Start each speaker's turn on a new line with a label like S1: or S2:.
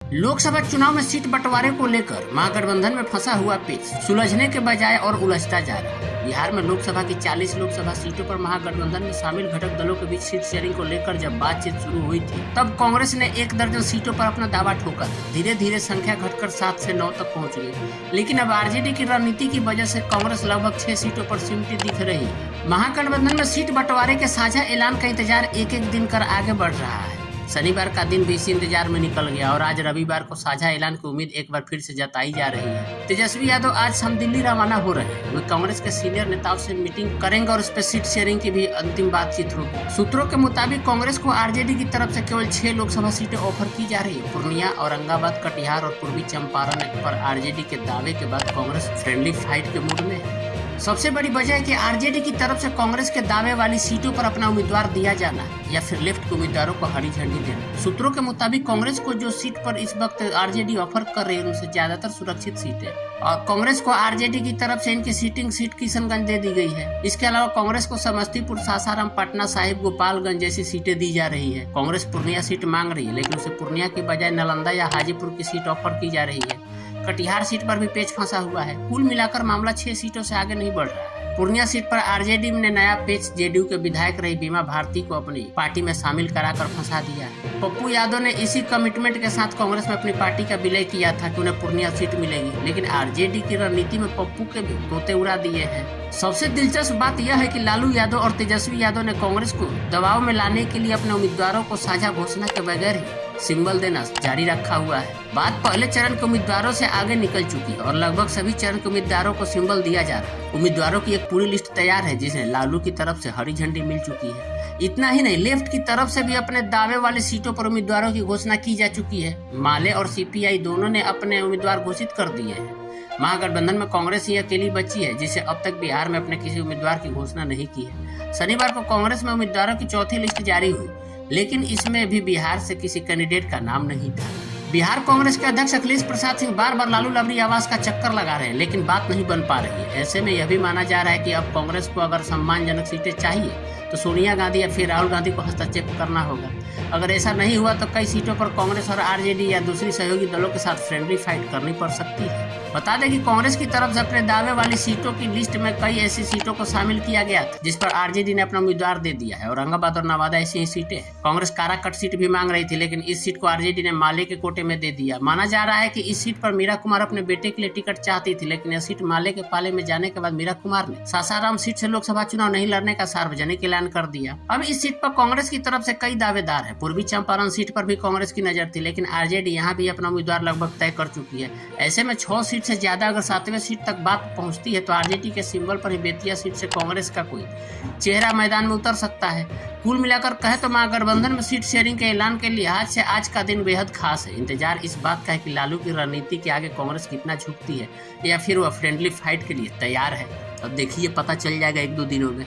S1: लोकसभा चुनाव में सीट बंटवारे को लेकर महागठबंधन में फंसा हुआ पेच सुलझने के बजाय और उलझता जा रहा है। बिहार में लोकसभा की 40 लोकसभा सीटों पर महागठबंधन में शामिल घटक दलों के बीच सीट शेयरिंग को लेकर जब बातचीत शुरू हुई थी, तब कांग्रेस ने 1 दर्जन सीटों पर अपना दावा ठोका था। धीरे धीरे संख्या घटकर 7 से 9 तक पहुंच गई, लेकिन अब आरजेडी की रणनीति की वजह से कांग्रेस लगभग 6 सीटों पर सिमटी दिख रही है। महागठबंधन में सीट बंटवारे के साझा ऐलान का इंतजार एक दिन कर आगे बढ़ रहा है। शनिवार का दिन भी इसी इंतजार में निकल गया और आज रविवार को साझा ऐलान की उम्मीद एक बार फिर से जताई जा रही है। तेजस्वी यादव आज हम दिल्ली रवाना हो रहे हैं। वे कांग्रेस के सीनियर नेताओं से मीटिंग करेंगे और इस पर सीट शेयरिंग की भी अंतिम बातचीत होगी। सूत्रों के मुताबिक कांग्रेस को आरजेडी की तरफ से केवल 6 लोकसभा सीटें ऑफर की जा रही है। पूर्णिया, औरंगाबाद, कटिहार और पूर्वी चंपारण पर आरजेडी के दावे के बाद कांग्रेस फ्रेंडली फाइट के मूड में है। सबसे बड़ी वजह है कि आरजेडी की तरफ से कांग्रेस के दावे वाली सीटों पर अपना उम्मीदवार दिया जाना या फिर लेफ्ट के उम्मीदवारों को हरी झंडी देना। सूत्रों के मुताबिक कांग्रेस को जो सीट पर इस वक्त आरजेडी ऑफर कर रही है उनसे ज्यादातर सुरक्षित सीट है और कांग्रेस को आरजेडी की तरफ से इनकी सीटिंग सीट किशनगंज दे दी गई है। इसके अलावा कांग्रेस को समस्तीपुर, सासाराम, पटना साहिब, गोपालगंज जैसी सीटें दी जा रही है। कांग्रेस पूर्णिया सीट मांग रही है, लेकिन उसे पूर्णिया की बजाय नालंदा या हाजीपुर की सीट ऑफर की जा रही है। कटिहार सीट पर भी पेच फंसा हुआ है। कुल मिलाकर मामला 6 सीटों से आगे नहीं बढ़ रहा है। पूर्णिया सीट पर आरजेडी ने नया पेच जेडीयू के विधायक रही बीमा भारती को अपनी पार्टी में शामिल कराकर फंसा दिया है। पप्पू यादव ने इसी कमिटमेंट के साथ कांग्रेस में अपनी पार्टी का विलय किया था कि उन्हें पूर्णिया सीट मिलेगी, लेकिन आरजेडी की रणनीति में पप्पू के भी तोते उड़ा दिए हैं। सबसे दिलचस्प बात यह है कि लालू यादव और तेजस्वी यादव ने कांग्रेस को दबाव में लाने के लिए अपने उम्मीदवारों को साझा घोषणा के बगैर ही सिंबल देना जारी रखा हुआ है। बात पहले चरण के उम्मीदवारों से आगे निकल चुकी है और लगभग सभी चरण के उम्मीदवारों को सिंबल दिया जा रहा है। उम्मीदवारों की एक पूरी लिस्ट तैयार है जिसे लालू की तरफ से हरी झंडी मिल चुकी है। इतना ही नहीं, लेफ्ट की तरफ से भी अपने दावे वाली सीटों पर उम्मीदवारों की घोषणा की जा चुकी है। माले और सीपीआई दोनों ने अपने उम्मीदवार घोषित कर दिए हैं। महागठबंधन में कांग्रेस ही अकेली बची है जिसे अब तक बिहार में अपने किसी उम्मीदवार की घोषणा नहीं की है। शनिवार को कांग्रेस में उम्मीदवारों की चौथी लिस्ट जारी हुई, लेकिन इसमें भी बिहार से किसी कैंडिडेट का नाम नहीं था। बिहार कांग्रेस के अध्यक्ष अखिलेश प्रसाद सिंह बार बार लालू राबड़ी आवास का चक्कर लगा रहे हैं, लेकिन बात नहीं बन पा रही है। ऐसे में यह भी माना जा रहा है कि अब कांग्रेस को अगर सम्मानजनक सीटें चाहिए तो सोनिया गांधी या फिर राहुल गांधी को हस्तक्षेप करना होगा। अगर ऐसा नहीं हुआ तो कई सीटों पर कांग्रेस और आरजेडी या दूसरी सहयोगी दलों के साथ फ्रेंडली फाइट करनी पड़ सकती है। बता दें कि कांग्रेस की तरफ से अपने दावे वाली सीटों की लिस्ट में कई ऐसी सीटों को शामिल किया गया था जिस पर आरजेडी ने अपना उम्मीदवार दे दिया है। औरंगाबाद और नवादा ऐसी ही सीटें हैं। कांग्रेस काराकट सीट भी मांग रही थी, लेकिन इस सीट को आरजेडी ने माले के कोटे में दे दिया। माना जा रहा है कि इस सीट पर मीरा कुमार अपने बेटे के लिए टिकट चाहती थी, लेकिन यह सीट माले के पाले में जाने के बाद मीरा कुमार ने सासाराम सीट से लोकसभा चुनाव नहीं लड़ने का सार्वजनिक ऐलान कर दिया। अब इस सीट पर कांग्रेस की तरफ से कई दावेदार है। पूर्वी चंपारण सीट पर भी कांग्रेस की नजर थी, लेकिन आरजेडी यहाँ भी अपना उम्मीदवार लगभग तय कर चुकी है। ऐसे में 6 सीट से ज्यादा अगर 7वें सीट तक बात पहुंचती है तो आरजेडी के सिंबल पर ही बेतिया सीट से कांग्रेस का कोई चेहरा मैदान में उतर सकता है। कुल मिलाकर कहे तो महागठबंधन में सीट शेयरिंग के ऐलान के लिहाज से आज का दिन बेहद खास है। इंतजार इस बात का है कि लालू की रणनीति के आगे कांग्रेस कितना झुकती है या फिर वह फ्रेंडली फाइट के लिए तैयार है। अब देखिए, पता चल जाएगा 1-2 दिनों में।